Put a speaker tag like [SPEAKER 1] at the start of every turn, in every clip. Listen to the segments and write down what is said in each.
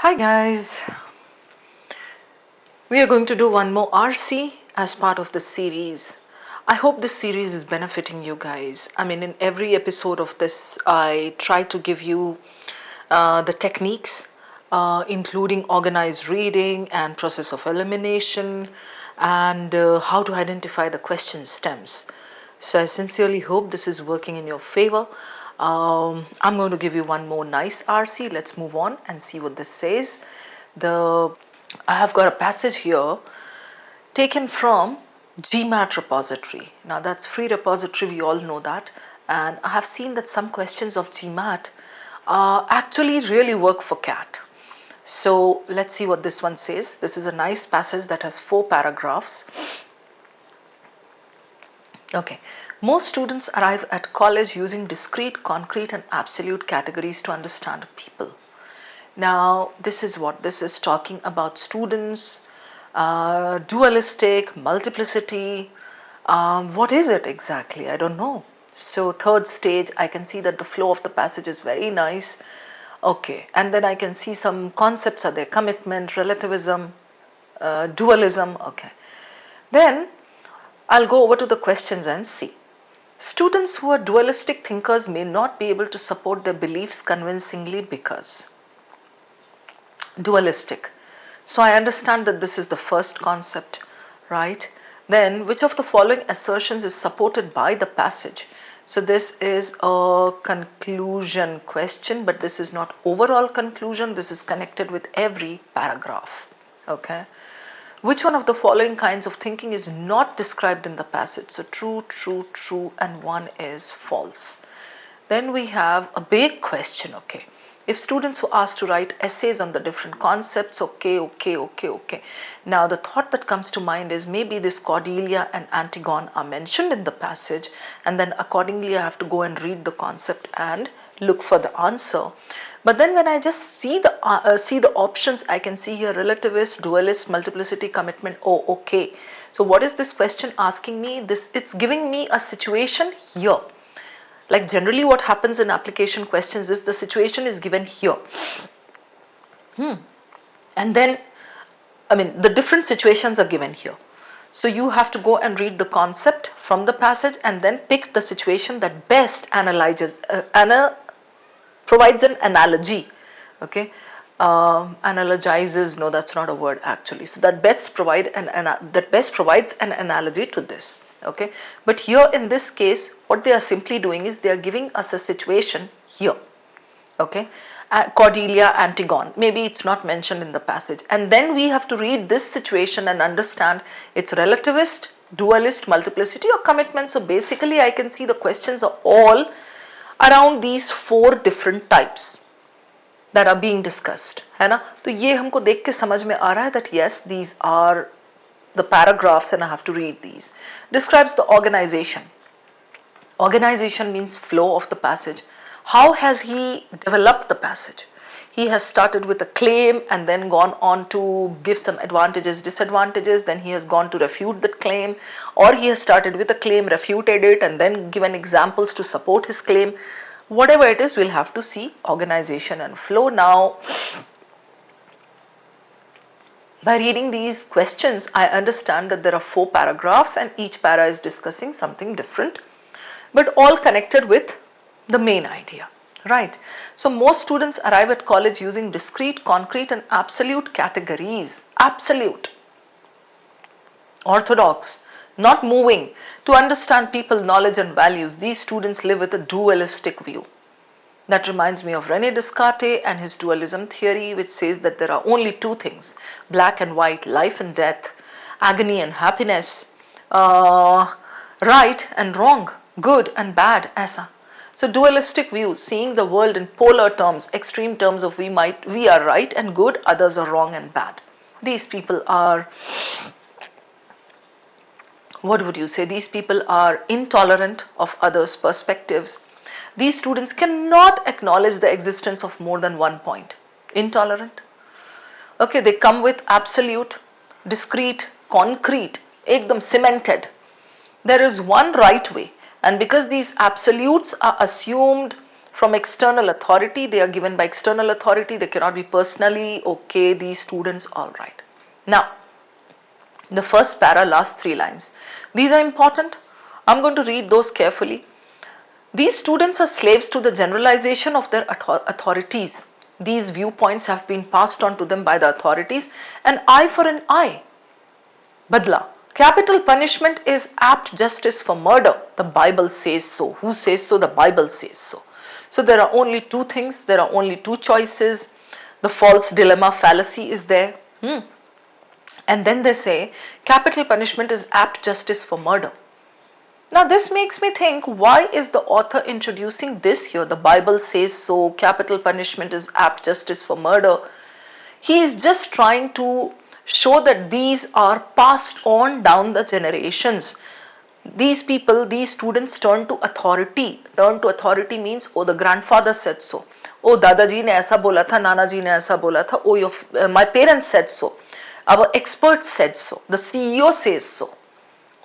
[SPEAKER 1] Hi guys, we are going to do one more RC as part of the series. I hope this series is benefiting you guys. In every episode of this, I try to give you the techniques, including organized reading and process of elimination, and how to identify the question stems. So I sincerely hope this is working in your favor. I'm going to give you one more nice RC. Let's move on and see what this says. I have got a passage here taken from GMAT repository. Now that's free repository, we all know that. And I have seen that some questions of GMAT actually really work for CAT. So let's see what this one says. This is a nice passage that has 4 paragraphs. Okay. Most students arrive at college using discrete, concrete and absolute categories to understand people. Now this is what this is talking about: students, dualistic, multiplicity. What is it exactly? I don't know. So third stage, I can see that the flow of the passage is very nice. Okay, and then I can see some concepts are there: commitment, relativism, dualism. Okay, then I'll go over to the questions and see. Students who are dualistic thinkers may not be able to support their beliefs convincingly because dualistic. So I understand that this is the first concept, right? Then which of the following assertions is supported by the passage? So this is a conclusion question, but this is not overall conclusion. This is connected with every paragraph. Okay. Which one of the following kinds of thinking is not described in the passage? So true, true, true, and one is false. Then we have a big question. Okay. If students were asked to write essays on the different concepts, okay. Now the thought that comes to mind is maybe this Cordelia and Antigone are mentioned in the passage, and then accordingly I have to go and read the concept and look for the answer. But then when I just see the options, I can see here relativist, dualist, multiplicity, commitment. Oh, okay. So what is this question asking me? It's giving me a situation here. Like generally what happens in application questions is the situation is given here. And then, the different situations are given here. So you have to go and read the concept from the passage and then pick the situation that best provides an analogy. Okay. Analogizes, no, that's not a word actually. So that best provides an analogy to this. Okay, but here in this case what they are simply doing is they are giving us a situation here. Okay, Cordelia, Antigone, maybe it's not mentioned in the passage, and then we have to read this situation and understand it's relativist, dualist, multiplicity or commitment. So basically I can see the questions are all around these 4 different types that are being discussed, है ना? तो ये हमको देख के समझ में आ रहा है that yes, these are the paragraphs and I have to read these. Describes the organization. Organization means flow of the passage. How has he developed the passage? He has started with a claim and then gone on to give some advantages, disadvantages, then he has gone to refute that claim, or he has started with a claim, refuted it and then given examples to support his claim. Whatever it is, we'll have to see organization and flow. Now, by reading these questions, I understand that there are 4 paragraphs and each para is discussing something different, but all connected with the main idea, right? So most students arrive at college using discrete, concrete and absolute categories. Absolute. Orthodox. Not moving. To understand people, knowledge and values, these students live with a dualistic view. That reminds me of René Descartes and his dualism theory, which says that there are only 2 things: black and white, life and death, agony and happiness, right and wrong, good and bad, ऐसा. So dualistic view, seeing the world in polar terms, extreme terms of we are right and good, others are wrong and bad. These people are, what would you say? These people are intolerant of others' perspectives. These students cannot acknowledge the existence of more than one point. Intolerant. Okay, they come with absolute, discrete, concrete, ekdam cemented. There is one right way, and because these absolutes are assumed from external authority. They are given by external authority. They cannot be personally. Okay, these students, all right. Now, the first para, last 3 lines. These are important. I'm going to read those carefully. These students are slaves to the generalization of their authorities. These viewpoints have been passed on to them by the authorities. An eye for an eye. Badla. Capital punishment is apt justice for murder. The Bible says so. Who says so? The Bible says so. So there are only two things. There are only two choices. The false dilemma fallacy is there. And then they say capital punishment is apt justice for murder. Now this makes me think, why is the author introducing this here? The Bible says so, capital punishment is apt justice for murder. He is just trying to show that these are passed on down the generations. These people, these students turn to authority. Turn to authority means, oh, the grandfather said so. Oh, Dadaji ne aisa bola tha, Nanaji ne aisa bola tha. Oh, my parents said so. Our experts said so. The CEO says so.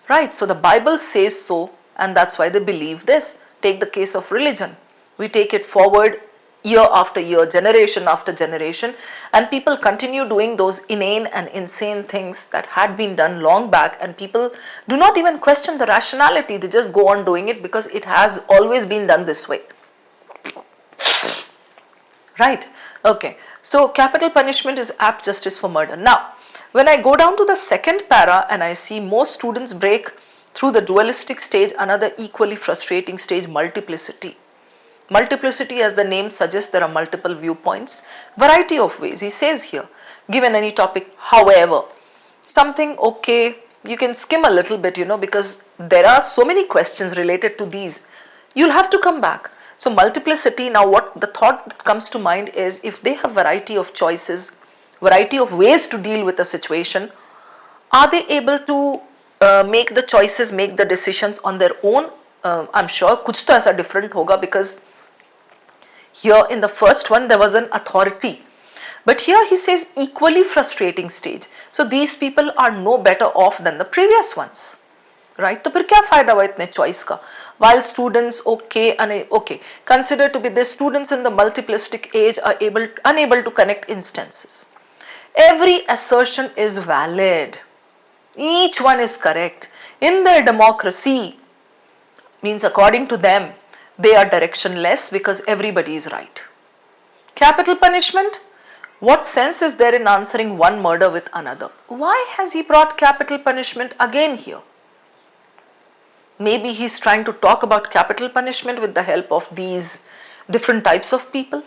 [SPEAKER 1] Right, so the Bible says so, and that's why they believe this. Take the case of religion. We take it forward year after year, generation after generation, and people continue doing those inane and insane things that had been done long back, and people do not even question the rationality. They just go on doing it because it has always been done this way. Right, okay. So capital punishment is apt justice for murder. Now, when I go down to the second para and I see most students break through the dualistic stage, another equally frustrating stage, multiplicity. Multiplicity, as the name suggests, there are multiple viewpoints, variety of ways. He says here, given any topic, however, something, okay, you can skim a little bit, because there are so many questions related to these. You'll have to come back. So multiplicity, now what the thought that comes to mind is, if they have variety of choices, variety of ways to deal with a situation, are they able to make the choices, make the decisions on their own? I'm sure kuch to aisa different hoga, because here in the first one there was an authority, but here he says equally frustrating stage. So these people are no better off than the previous ones, right? तो फिर क्या फायदा हुआ इतने choice का? While students, okay, considered to be the students in the multiplistic age are unable to connect instances. Every assertion is valid. Each one is correct. In their democracy, means according to them, they are directionless because everybody is right. Capital punishment? What sense is there in answering one murder with another? Why has he brought capital punishment again here? Maybe he's trying to talk about capital punishment with the help of these different types of people.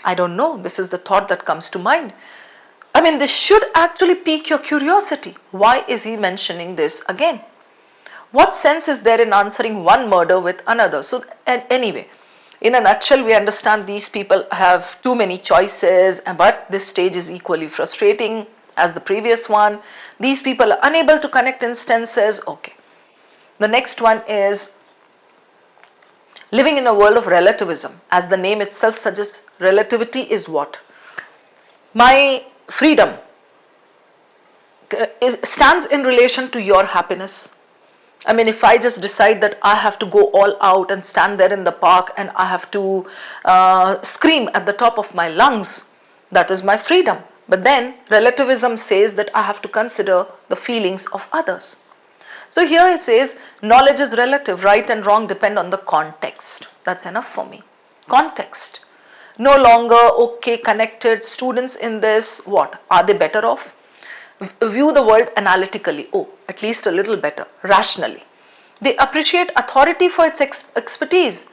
[SPEAKER 1] I don't know. This is the thought that comes to mind. I mean, this should actually pique your curiosity. Why is he mentioning this again? What sense is there in answering one murder with another? So, anyway, in a nutshell, we understand these people have too many choices, but this stage is equally frustrating as the previous one. These people are unable to connect instances. Okay. The next one is living in a world of relativism. As the name itself suggests, relativity is what? My freedom stands in relation to your happiness. I mean, if I just decide that I have to go all out and stand there in the park and I have to scream at the top of my lungs, that is my freedom. But then relativism says that I have to consider the feelings of others. So here it says knowledge is relative, right and wrong depend on the context. That's enough for me. Context. No longer, okay, connected students in this, what? Are they better off? View the world analytically, oh, at least a little better, rationally. They appreciate authority for its expertise,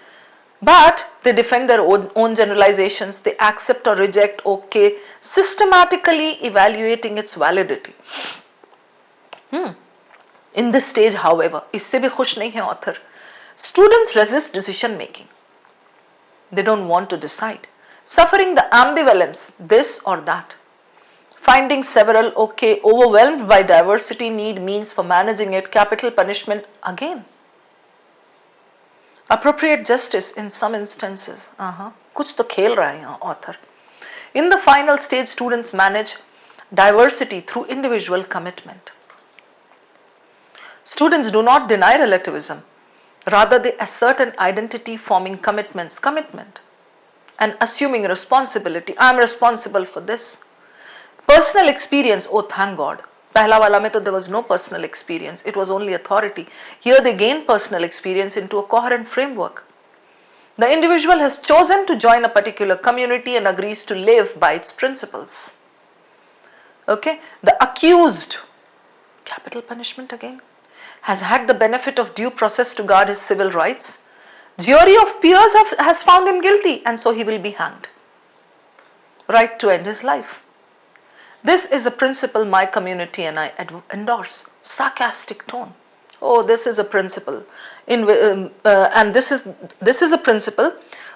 [SPEAKER 1] but they defend their own generalizations. They accept or reject, okay, systematically evaluating its validity. In this stage, however, इससे भी खुश नहीं है author. Students resist decision making. They don't want to decide. Suffering the ambivalence, this or that. Finding several, okay, overwhelmed by diversity, need means for managing it, capital punishment again. Appropriate justice in some instances. कुछ तो खेल रहा है यहाँ author. In the final stage, students manage diversity through individual commitment. Students do not deny relativism. Rather, they assert an identity forming commitment, and assuming responsibility. I am responsible for this. Personal experience, oh thank God. Pehla wala mein to there was no personal experience, it was only authority. Here they gain personal experience into a coherent framework. The individual has chosen to join a particular community and agrees to live by its principles. Okay, the accused, capital punishment again, has had the benefit of due process to guard his civil rights. Jury of peers has found him guilty, and so he will be hanged. Right to end his life. This is a principle my community and I endorse. Sarcastic tone. Oh, this is a principle, and this is a principle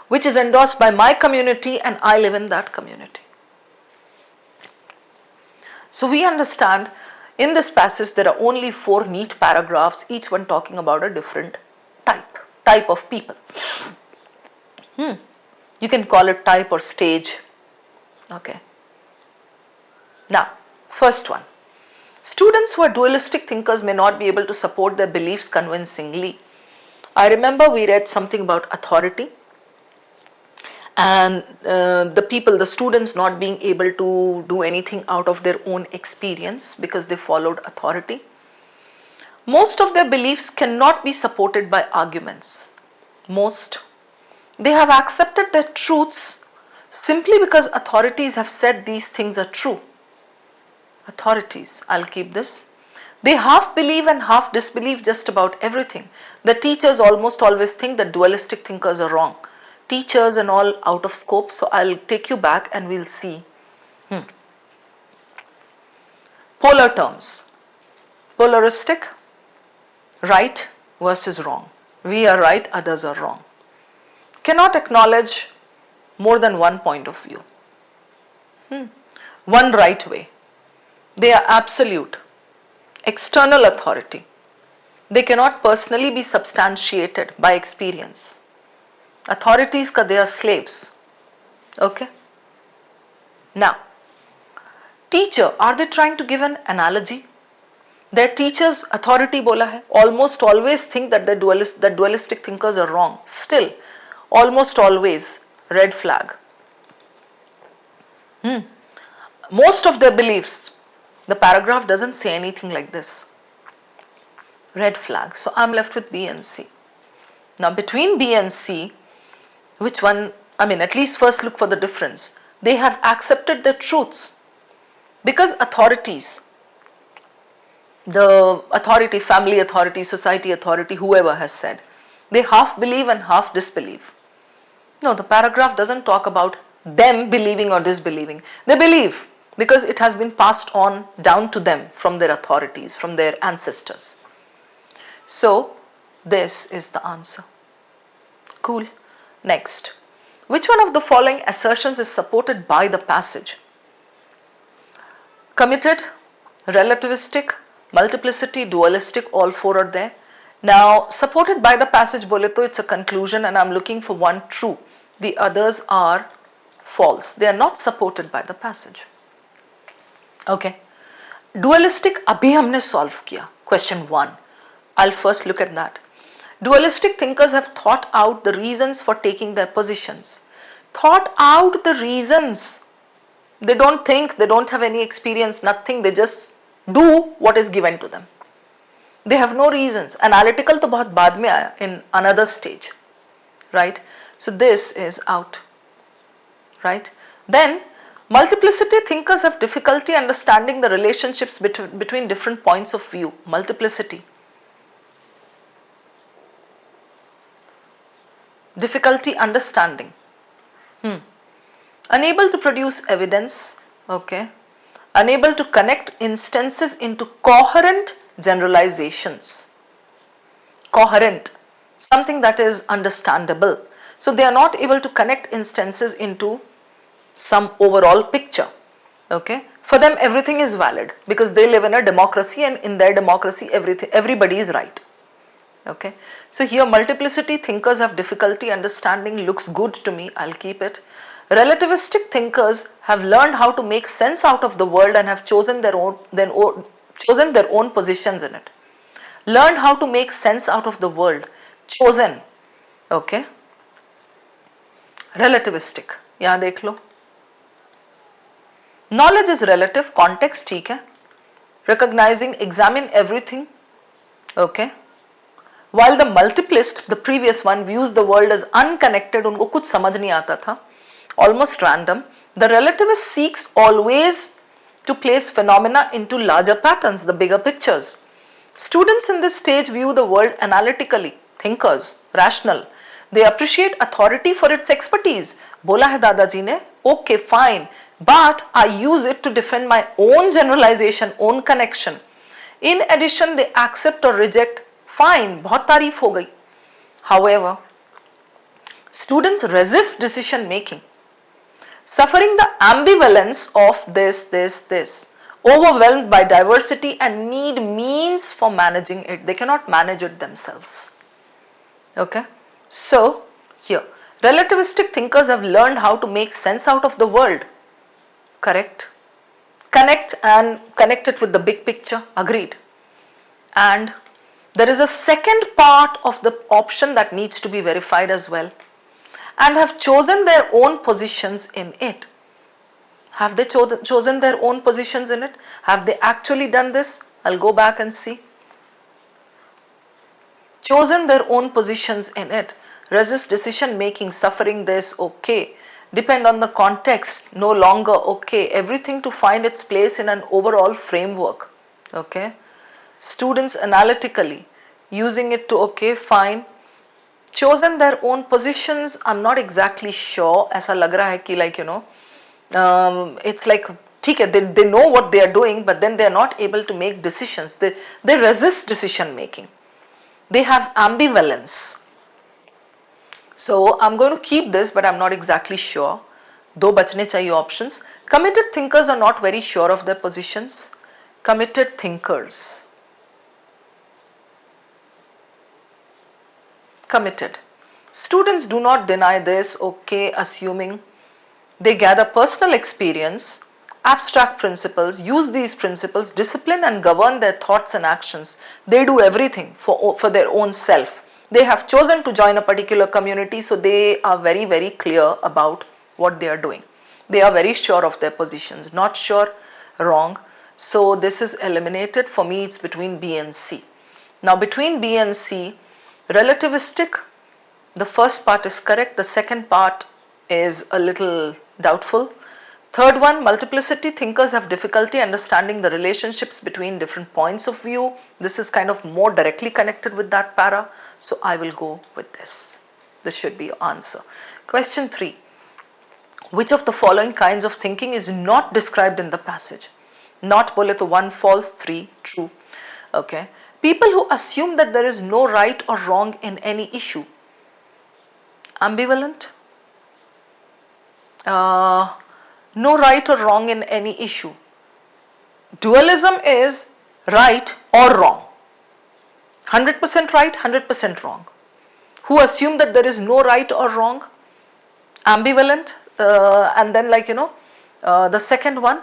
[SPEAKER 1] which is endorsed by my community, and I live in that community. So we understand in this passage there are only 4 neat paragraphs, each one talking about a different type of people. You can call it type or stage. Okay. Now, first one. Students who are dualistic thinkers may not be able to support their beliefs convincingly. I remember we read something about authority and the students not being able to do anything out of their own experience because they followed authority. Most of their beliefs cannot be supported by arguments. They have accepted their truths simply because authorities have said these things are true. Authorities, I'll keep this. They half believe and half disbelieve just about everything. The teachers almost always think that dualistic thinkers are wrong. Teachers and all out of scope, so I'll take you back and we'll see. Polar terms. Polaristic, right versus wrong. We are right, others are wrong. Cannot acknowledge more than one point of view. One right way. They are absolute, external authority. They cannot personally be substantiated by experience. Authorities ka they are slaves. Okay. Now, teacher, are they trying to give an analogy? Their teachers authority bola hai, almost always think that the dualistic thinkers are wrong. Still, almost always red flag. Most of their beliefs, the paragraph doesn't say anything like this. Red flag. So I'm left with B and C. Now between B and C, which one, at least first look for the difference. They have accepted the truths because authorities, the authority, family authority, society authority, whoever has said, they half believe and half disbelieve. No, the paragraph doesn't talk about them believing or disbelieving. They believe because it has been passed on down to them from their authorities, from their ancestors. So, this is the answer. Cool. Next. Which one of the following assertions is supported by the passage? Committed, relativistic, multiplicity, dualistic, all 4 are there. Now, supported by the passage bole to it's a conclusion and I'm looking for one true. The others are false. They are not supported by the passage. Okay. Dualistic abhi humne solve kiya. Question 1. I'll first look at that. Dualistic thinkers have thought out the reasons for taking their positions. Thought out the reasons. They don't think, they don't have any experience, nothing. They just do what is given to them. They have no reasons. Analytical to bahut baad mein aaya in another stage. Right? So this is out. Right? Then multiplicity thinkers have difficulty understanding the relationships between different points of view. Multiplicity. Difficulty understanding. Unable to produce evidence. Okay. Unable to connect instances into coherent generalizations. Coherent. Something that is understandable. So they are not able to connect instances into some overall picture. Okay. For them everything is valid because they live in a democracy and in their democracy everybody is right. Okay. So here multiplicity thinkers have difficulty understanding looks good to me. I'll keep it. Relativistic thinkers have learned how to make sense out of the world and have chosen their own positions in it. Learned how to make sense out of the world. chosen, okay, relativistic, यहाँ देख लो, knowledge is relative, context ठीक है, recognizing, examine everything, okay, while the multiplist, the previous one, views the world as unconnected, उनको कुछ समझ नहीं आता था, almost random, the relativist seeks always to place phenomena into larger patterns, the bigger pictures. Students in this stage view the world analytically, thinkers, rational. They appreciate authority for its expertise. बोला है दादाजी ने, okay, fine, but I use it to defend my own generalization, own connection. In addition, they accept or reject, fine, बहुत तारीफ हो गई. However, students resist decision making, suffering the ambivalence of this, overwhelmed by diversity and need means for managing it. They cannot manage it themselves. Okay, so here, relativistic thinkers have learned how to make sense out of the world. Correct? Connect it with the big picture. Agreed. And there is a second part of the option that needs to be verified as well, and have chosen their own positions in it. Have they chosen their own positions in it? Have they actually done this? I'll go back and see. Chosen their own positions in it. Resist decision making, suffering this, okay. Depend on the context, no longer, okay. Everything to find its place in an overall framework, okay. Students analytically, using it to, okay, fine. Chosen their own positions, I'm not exactly sure. ऐसा लग रहा है कि like, you know, it's like, ठीक है, they know what they are doing, but then they are not able to make decisions. They resist decision making. They have ambivalence. So I'm going to keep this, but I'm not exactly sure. दो बचने चाहिए options. Committed thinkers are not very sure of their positions. Committed thinkers. Committed. Students do not deny this, okay, assuming they gather personal experience, abstract principles, use these principles, discipline and govern their thoughts and actions. They do everything for their own self. They have chosen to join a particular community, so they are very, very clear about what they are doing. They are very sure of their positions. Not sure, wrong. So this is eliminated. For me, it's between B and C. Now between B and C, relativistic, the first part is correct. The second part is a little doubtful. Third one, multiplicity, thinkers have difficulty understanding the relationships between different points of view. This is kind of more directly connected with that para. So I will go with this. This should be your answer. Question 3. Which of the following kinds of thinking is not described in the passage? Not bole to 1 false, 3 true. Okay. People who assume that there is no right or wrong in any issue. Ambivalent. No right or wrong in any issue. Dualism is right or wrong. 100% right, 100% wrong. Who assume that there is no right or wrong? Ambivalent. And then like, you know, the second one,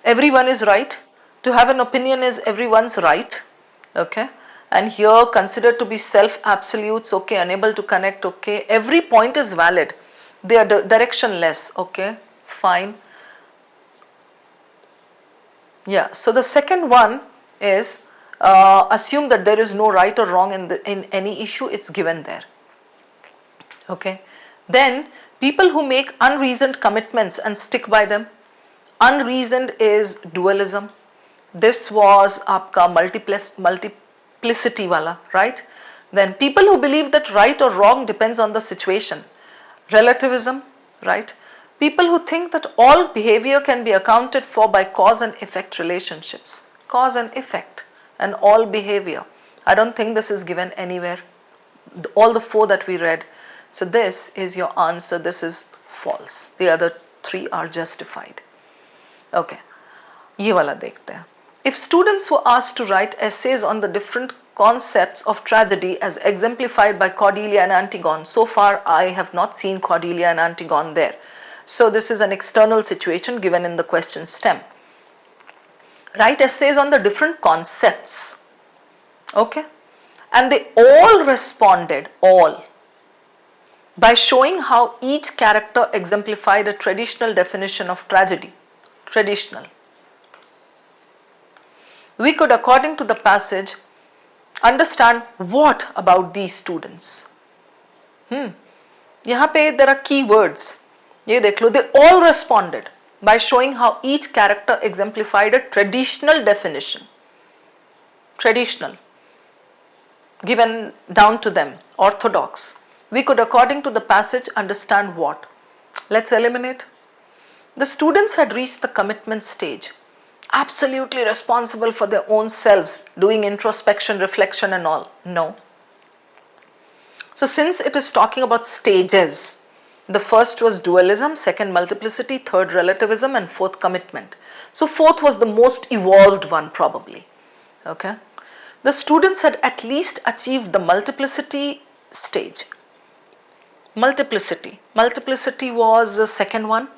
[SPEAKER 1] everyone is right. To have an opinion is everyone's right. Okay. And here considered to be self-absolutes, okay, unable to connect, okay. Every point is valid. They are directionless, okay, fine. Yeah, so the second one is assume that there is no right or wrong in any issue, it's given there. Okay. Then people who make unreasoned commitments and stick by them. Unreasoned is dualism. This was aapka multiplicity wala, right? Then people who believe that right or wrong depends on the situation. Relativism, right? People who think that all behavior can be accounted for by cause and effect relationships. Cause and effect and all behavior. I don't think this is given anywhere. All the 4 that we read. So this is your answer. This is false. The other 3 are justified. Okay. ये वाला देखते हैं. If students were asked to write essays on the different concepts of tragedy as exemplified by Cordelia and Antigone, so far I have not seen Cordelia and Antigone there. So this is an external situation given in the question stem. Write essays on the different concepts. Okay. and they all responded, all, by showing how each character exemplified a traditional definition of tragedy. Traditional. We could, according to the passage, understand what about these students. यहाँ पे there are key words. ये देख लो, they all responded by showing how each character exemplified a traditional definition. Traditional. Given down to them, orthodox. We could, according to the passage, understand what. Let's eliminate. The students had reached the commitment stage, absolutely responsible for their own selves, doing introspection, reflection and all. No. So since it is talking about stages, the first was dualism, second multiplicity, third relativism and fourth commitment. So fourth was the most evolved one probably. Okay. The students had at least achieved the multiplicity stage. Multiplicity. Multiplicity was the second one.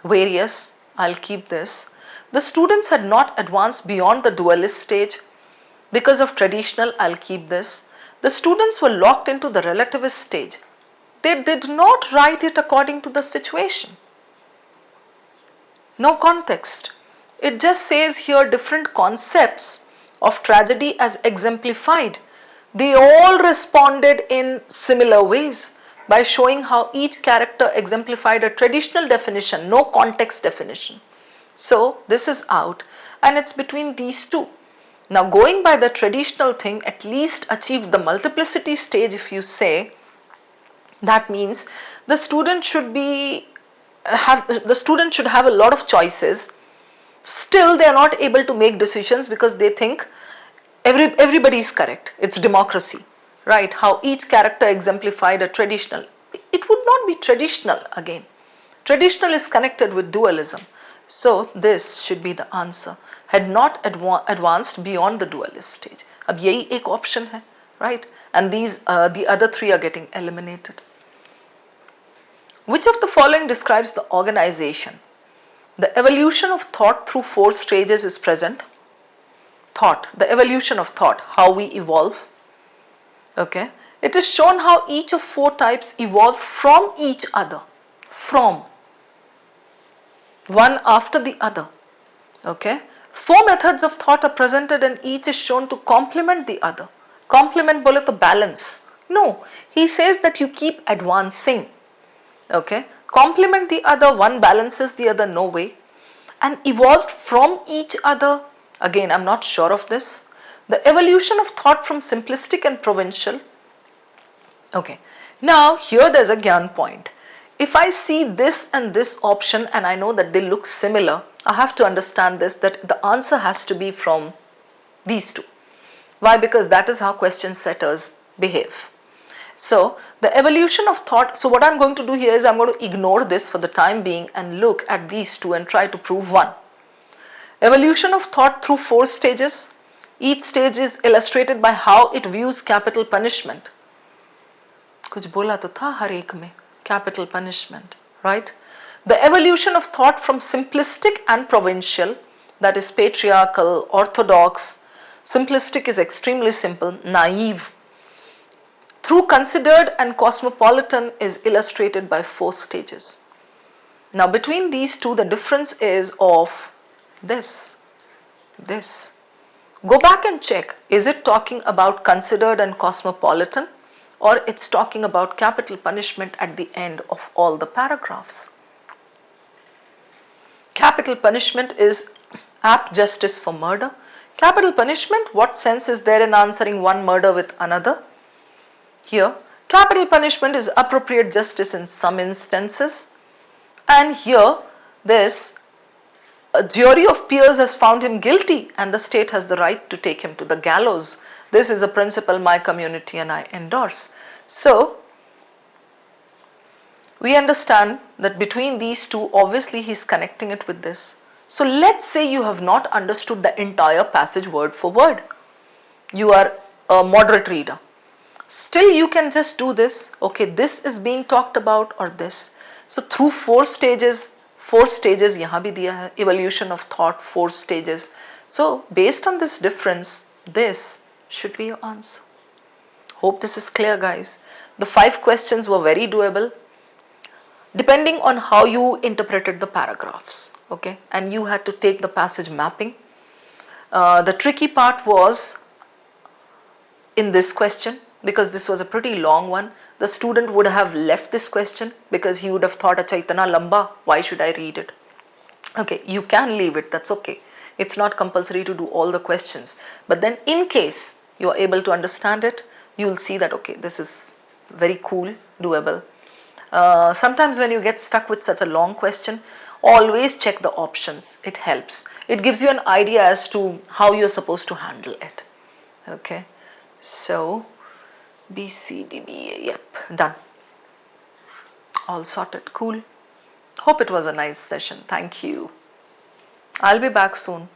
[SPEAKER 1] Various. I'll keep this. The students had not advanced beyond the dualist stage. Because of traditional, I'll keep this. The students were locked into the relativist stage. They did not write it according to the situation. No context. It just says here different concepts of tragedy as exemplified. They all responded in similar ways by showing how each character exemplified a traditional definition, no context definition. So this is out and it's between these two. Now going by the traditional thing, at least achieve the multiplicity stage if you say, that means the student should have a lot of choices. Still they are not able to make decisions because they think everybody is correct. It's democracy, right? How each character exemplified a traditional. It would not be traditional again. Traditional is connected with dualism. So this should be the answer. Had not advanced beyond the dualist stage. अब यही एक option है, right? And these the other three are getting eliminated. Which of the following describes the organization? The evolution of thought through 4 stages is present. Thought, the evolution of thought, how we evolve. Okay. It is shown how each of 4 types evolve from each other. From. One after the other. Okay. 4 methods of thought are presented and each is shown to complement the other. Complement bole to balance. No. He says that you keep advancing. Okay. Complement the other, one balances the other, no way. And evolved from each other. Again, I'm not sure of this. The evolution of thought from simplistic and provincial. Okay. Now, here there's a Gyan point. If I see this and this option and I know that they look similar, I have to understand this, that the answer has to be from these two. Why? Because that is how question setters behave. So, the evolution of thought, so what I'm going to do here is I'm going to ignore this for the time being and look at these two and try to prove one. Evolution of thought through 4 stages. Each stage is illustrated by how it views capital punishment. कुछ बोला तो था हर एक में, capital punishment, right? The evolution of thought from simplistic and provincial, that is patriarchal, orthodox. Simplistic is extremely simple, naive. Through considered and cosmopolitan is illustrated by 4 stages. Now between these two, the difference is of this. Go back and check, is it talking about considered and cosmopolitan, or it's talking about capital punishment at the end of all the paragraphs? Capital punishment is apt justice for murder. Capital punishment, what sense is there in answering one murder with another? Here, capital punishment is appropriate justice in some instances. And here, a jury of peers has found him guilty and the state has the right to take him to the gallows. This is a principle my community and I endorse. So, we understand that between these two, obviously he's connecting it with this. So, let's say you have not understood the entire passage word for word. You are a moderate reader. Still you can just do this. Okay, this is being talked about or this. So through 4 stages यहाँ भी दिया है, evolution of thought, 4 stages. So based on this difference, this should be your answer. Hope this is clear, guys. The 5 questions were very doable depending on how you interpreted the paragraphs, okay, and you had to take the passage mapping. The tricky part was in this question, because this was a pretty long one. The student would have left this question because he would have thought, acha itna lamba, why should I read it? Okay, you can leave it, that's okay. It's not compulsory to do all the questions, but then in case you are able to understand it, you will see that okay, this is very cool, doable. Sometimes when you get stuck with such a long question, always check the options. It helps. It gives you an idea as to how you're supposed to handle it. Okay, so B, C, D, B, A, yep, done. All sorted, cool. Hope it was a nice session. Thank you. I'll be back soon.